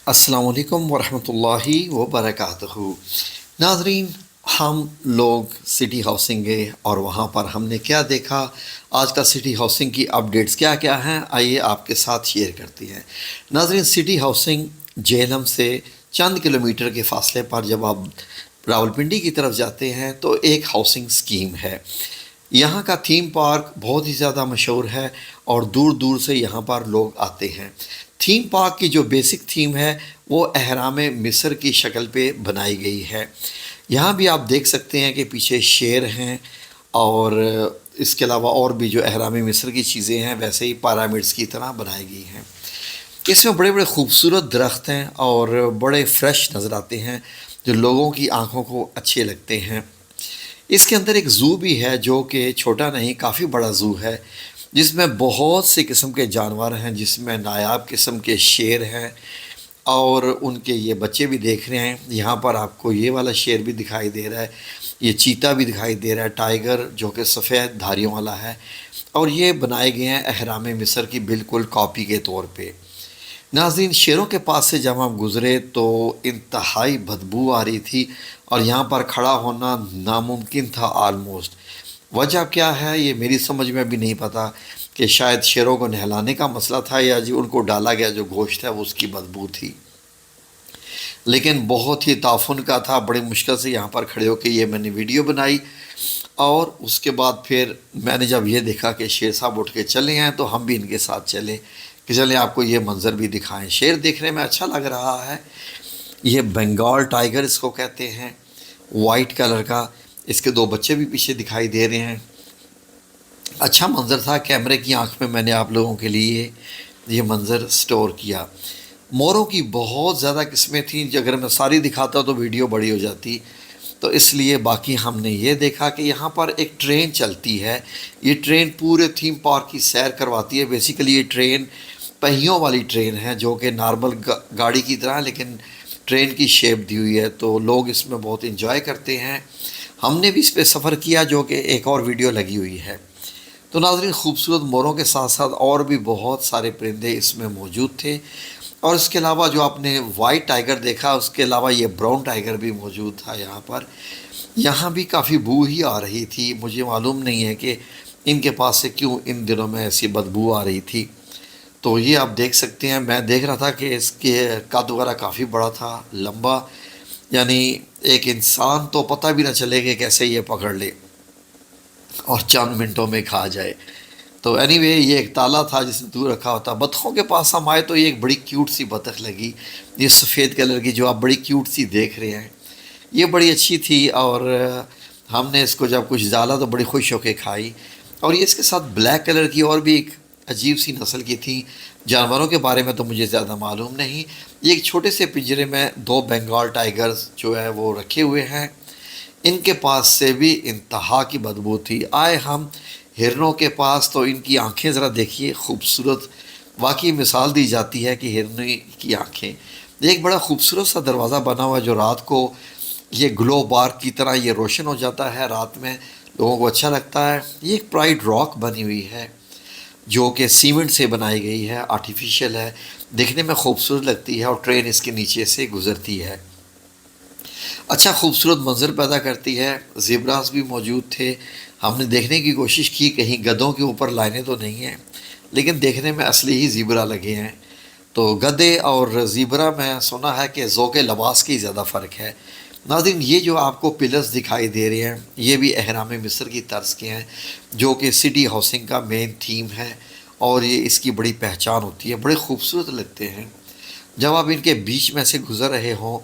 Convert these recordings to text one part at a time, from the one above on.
अस्सलाम वालेकुम वरहमतुल्लाहि वबरकातुहू। नाज़रीन, हम लोग सिटी हाउसिंग गए और वहाँ पर हमने क्या देखा, आज का सिटी हाउसिंग की अपडेट्स क्या क्या हैं, आइए आपके साथ शेयर करते हैं। नाज़रीन, सिटी हाउसिंग जेहलम से चंद किलोमीटर के फासले पर जब आप रावलपिंडी की तरफ जाते हैं तो एक हाउसिंग स्कीम है। यहाँ का थीम पार्क बहुत ही ज़्यादा मशहूर है और दूर दूर से यहाँ पर लोग आते हैं। थीम पार्क की जो बेसिक थीम है वो अहराम मिस्र की शक्ल पे बनाई गई है। यहाँ भी आप देख सकते हैं कि पीछे शेर हैं और इसके अलावा और भी जो अहराम मिस्र की चीज़ें हैं वैसे ही पिरामिड्स की तरह बनाई गई हैं। इसमें बड़े बड़े खूबसूरत दरख्त हैं और बड़े फ्रेश नज़र आते हैं जो लोगों की आंखों को अच्छे लगते हैं। इसके अंदर एक ज़ू भी है जो कि छोटा नहीं, काफ़ी बड़ा ज़ू है, जिसमें बहुत से किस्म के जानवर हैं, जिसमें नायाब किस्म के शेर हैं और उनके ये बच्चे भी देख रहे हैं। यहाँ पर आपको ये वाला शेर भी दिखाई दे रहा है, ये चीता भी दिखाई दे रहा है, टाइगर जो कि सफ़ेद धारियों वाला है, और ये बनाए गए हैं अहराम मिस्र की बिल्कुल कॉपी के तौर पे। नाज़रीन, शेरों के पास से जब हम गुज़रे तो इंतहाई बदबू आ रही थी और यहाँ पर खड़ा होना नामुमकिन था आलमोस्ट। वजह क्या है ये मेरी समझ में भी नहीं पता कि शायद शेरों को नहलाने का मसला था या जी उनको डाला गया जो गोश्त है वो उसकी बदबू थी, लेकिन बहुत ही ताफुन का था। बड़ी मुश्किल से यहाँ पर खड़े होकर ये मैंने वीडियो बनाई और उसके बाद फिर मैंने जब ये देखा कि शेर साहब उठ के चले हैं तो हम भी इनके साथ चले कि चलें आपको ये मंज़र भी दिखाएं। शेर देखने में अच्छा लग रहा है। ये बंगाल टाइगर इसको कहते हैं, वाइट कलर का। इसके दो बच्चे भी पीछे दिखाई दे रहे हैं। अच्छा मंज़र था, कैमरे की आंख में मैंने आप लोगों के लिए ये मंज़र स्टोर किया। मोरों की बहुत ज़्यादा किस्में थीं, अगर मैं सारी दिखाता तो वीडियो बड़ी हो जाती, तो इसलिए बाकी हमने ये देखा कि यहाँ पर एक ट्रेन चलती है। ये ट्रेन पूरे थीम पार्क की सैर करवाती है। बेसिकली ये ट्रेन पहियों वाली ट्रेन है जो कि नॉर्मल गाड़ी की तरह, लेकिन ट्रेन की शेप दी हुई है, तो लोग इसमें बहुत इंजॉय करते हैं। हमने भी इस पर सफ़र किया जो कि एक और वीडियो लगी हुई है। तो नाज़रीन, खूबसूरत मोरों के साथ साथ और भी बहुत सारे परिंदे इसमें मौजूद थे और इसके अलावा जो आपने वाइट टाइगर देखा उसके अलावा ये ब्राउन टाइगर भी मौजूद था यहाँ पर। यहाँ भी काफ़ी बू ही आ रही थी, मुझे मालूम नहीं है कि इनके पास से क्यों इन दिनों में ऐसी बदबू आ रही थी। तो ये आप देख सकते हैं, मैं देख रहा था कि इसके कद वगैरह काफ़ी बड़ा था, लंबा, यानी एक इंसान तो पता भी ना चले कि कैसे ये पकड़ ले और चंद मिनटों में खा जाए। तो एनीवे ये एक ताला था जिसने दूर रखा होता। बतखों के पास हम आए तो ये एक बड़ी क्यूट सी बतख लगी, ये सफ़ेद कलर की जो आप बड़ी क्यूट सी देख रहे हैं, ये बड़ी अच्छी थी और हमने इसको जब कुछ डाला तो बड़ी खुश होकर खाई। और ये इसके साथ ब्लैक कलर की और भी एक अजीब सी नस्ल की थी। जानवरों के बारे में तो मुझे ज़्यादा मालूम नहीं। ये एक छोटे से पिंजरे में दो बंगाल टाइगर्स जो है वो रखे हुए हैं। इनके पास से भी इंतहा की बदबू थी। आए हम हिरनों के पास तो इनकी आंखें ज़रा देखिए, खूबसूरत, वाकई मिसाल दी जाती है कि हिरनी की आंखें। एक बड़ा खूबसूरत सा दरवाज़ा बना हुआ है जो रात को ये ग्लो बार की तरह ये रोशन हो जाता है, रात में लोगों को अच्छा लगता है। ये एक प्राइड रॉक बनी हुई है जो कि सीमेंट से बनाई गई है, आर्टिफिशियल है, देखने में खूबसूरत लगती है और ट्रेन इसके नीचे से गुज़रती है, अच्छा खूबसूरत मंज़र पैदा करती है। ज़ेब्रास भी मौजूद थे। हमने देखने की कोशिश की कहीं गधों के ऊपर लाइनें तो नहीं हैं, लेकिन देखने में असली ही ज़ीब्रा लगे हैं। तो गधे और ज़ीब्रा में सुना है कि ज़ौक़ लिबास की ज़्यादा फ़र्क है। नाज़रीन, ये जो आपको पिलर्स दिखाई दे रहे हैं ये भी अहराम मिस्र की तर्ज के हैं जो कि सिटी हाउसिंग का मेन थीम है और ये इसकी बड़ी पहचान होती है। बड़े खूबसूरत लगते हैं। जब आप इनके बीच में से गुज़र रहे हों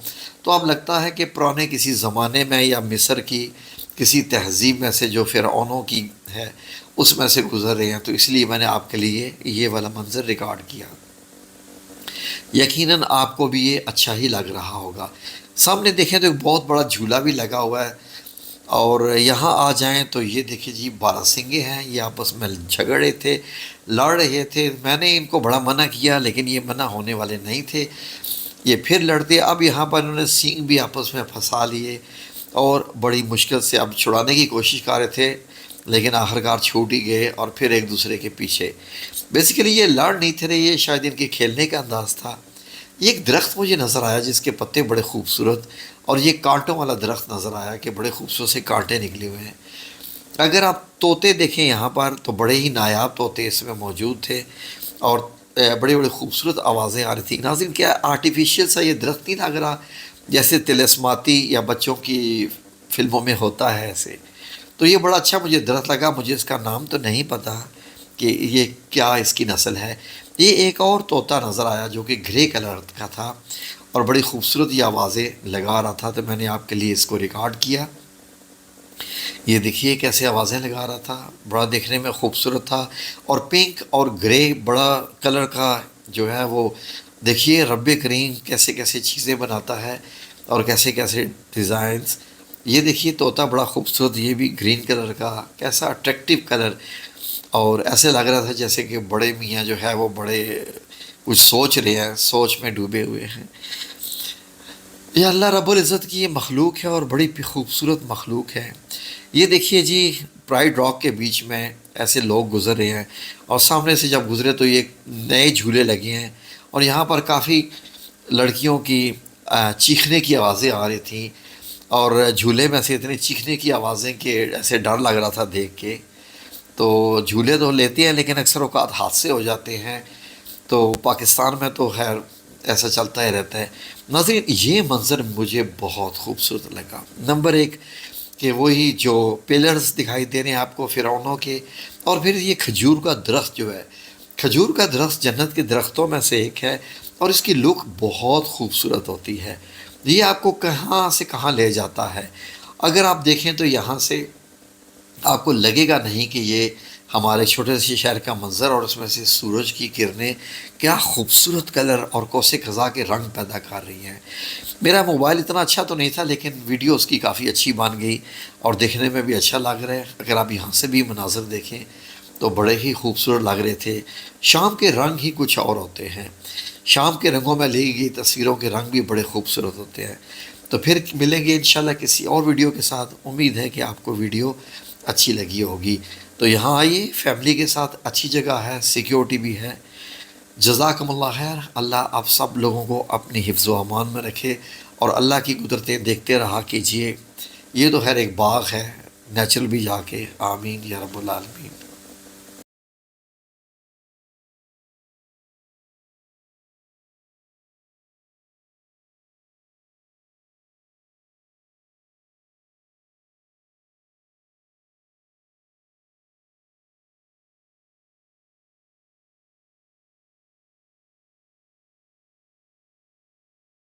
तो अब लगता है कि पुराने किसी ज़माने में या मिस्र की किसी तहज़ीब में से जो फ़िरऔनों की है उसमें से गुज़र रहे हैं, तो इसलिए मैंने आपके लिए ये वाला मंज़र रिकॉर्ड किया। यकीनन आपको भी ये अच्छा ही लग रहा होगा। सामने देखें तो एक बहुत बड़ा झूला भी लगा हुआ है और यहाँ आ जाएं तो ये देखिए जी, बारहसिंगे हैं, ये आपस में झगड़े थे, लड़ रहे थे। मैंने इनको बड़ा मना किया लेकिन ये मना होने वाले नहीं थे, ये फिर लड़ते। अब यहाँ पर इन्होंने सींग भी आपस में फंसा लिए और बड़ी मुश्किल से अब छुड़ाने की कोशिश कर रहे थे, लेकिन आखिरकार छूट ही गए और फिर एक दूसरे के पीछे। बेसिकली ये लड़ नहीं थे रहे, ये शायद इनके खेलने का अंदाज़ था। یہ ایک درخت مجھے نظر آیا جس کے پتے بڑے خوبصورت، اور یہ کانٹوں والا درخت نظر آیا کہ بڑے خوبصورت سے کانٹے نکلے ہوئے ہیں۔ اگر آپ طوطے دیکھیں یہاں پر تو بڑے ہی نایاب طوطے اس میں موجود تھے، اور بڑے بڑے خوبصورت آوازیں آ رہی تھیں۔ ناظرین کیا آرٹیفیشیل سا یہ درخت نہیں لگ رہا جیسے طلسماتی یا بچوں کی فلموں میں ہوتا ہے ایسے؟ تو یہ بڑا اچھا مجھے درخت لگا، مجھے اس کا نام تو نہیں پتہ کہ یہ کیا اس کی نسل ہے۔ یہ ایک اور طوطا نظر آیا جو کہ گرے کلر کا تھا اور بڑی خوبصورت یہ آوازیں لگا رہا تھا، تو میں نے آپ کے لیے اس کو ریکارڈ کیا۔ یہ دیکھیے کیسے آوازیں لگا رہا تھا، بڑا دیکھنے میں خوبصورت تھا، اور پنک اور گرے بڑا کلر کا جو ہے وہ دیکھیے رب کریم کیسے کیسے چیزیں بناتا ہے اور کیسے کیسے ڈیزائنز۔ یہ دیکھیے طوطا بڑا خوبصورت، یہ بھی گرین کلر کا، کیسا اٹریکٹیو کلر، اور ایسے لگ رہا تھا جیسے کہ بڑے میاں جو ہے وہ بڑے کچھ سوچ رہے ہیں، سوچ میں ڈوبے ہوئے ہیں۔ یہ اللہ رب العزت کی یہ مخلوق ہے اور بڑی خوبصورت مخلوق ہے۔ یہ دیکھیے جی پرائڈ راک کے بیچ میں ایسے لوگ گزر رہے ہیں، اور سامنے سے جب گزرے تو یہ نئے جھولے لگے ہیں، اور یہاں پر کافی لڑکیوں کی چیخنے کی آوازیں آ رہی تھیں، اور جھولے میں سے اتنی چیخنے کی آوازیں کہ ایسے ڈر لگ رہا تھا دیکھ کے۔ تو جھولے تو لیتے ہیں لیکن اکثر اوقات حادثے ہو جاتے ہیں، تو پاکستان میں تو خیر ایسا چلتا ہی رہتا ہے۔ ناظرین یہ منظر مجھے بہت خوبصورت لگا۔ نمبر ایک کہ وہی جو پلرز دکھائی دے رہے ہیں آپ کو فرعونوں کے، اور پھر یہ کھجور کا درخت جو ہے، کھجور کا درخت جنت کے درختوں میں سے ایک ہے، اور اس کی لک بہت خوبصورت ہوتی ہے۔ یہ آپ کو کہاں سے کہاں لے جاتا ہے، اگر آپ دیکھیں تو یہاں سے آپ کو لگے گا نہیں کہ یہ ہمارے چھوٹے سے شہر کا منظر، اور اس میں سے سورج کی کرنیں کیا خوبصورت کلر اور کوسے قزح کے رنگ پیدا کر رہی ہیں۔ میرا موبائل اتنا اچھا تو نہیں تھا لیکن ویڈیو اس کی کافی اچھی بن گئی اور دیکھنے میں بھی اچھا لگ رہا ہے۔ اگر آپ یہاں سے بھی مناظر دیکھیں تو بڑے ہی خوبصورت لگ رہے تھے۔ شام کے رنگ ہی کچھ اور ہوتے ہیں، شام کے رنگوں میں لی گئی تصویروں کے رنگ بھی بڑے خوبصورت ہوتے ہیں۔ تو پھر ملیں گے انشاءاللہ کسی اور ویڈیو کے ساتھ۔ امید ہے کہ آپ کو ویڈیو اچھی لگی ہوگی۔ تو یہاں آئیے، فیملی کے ساتھ اچھی جگہ ہے، سیکیورٹی بھی ہے۔ جزاکم اللہ خیر۔ اللہ آپ سب لوگوں کو اپنی حفظ و امان میں رکھے، اور اللہ کی قدرتیں دیکھتے رہا کیجئے۔ یہ تو خیر ایک باغ ہے، نیچرل بھی جا کے۔ آمین یا رب العالمین۔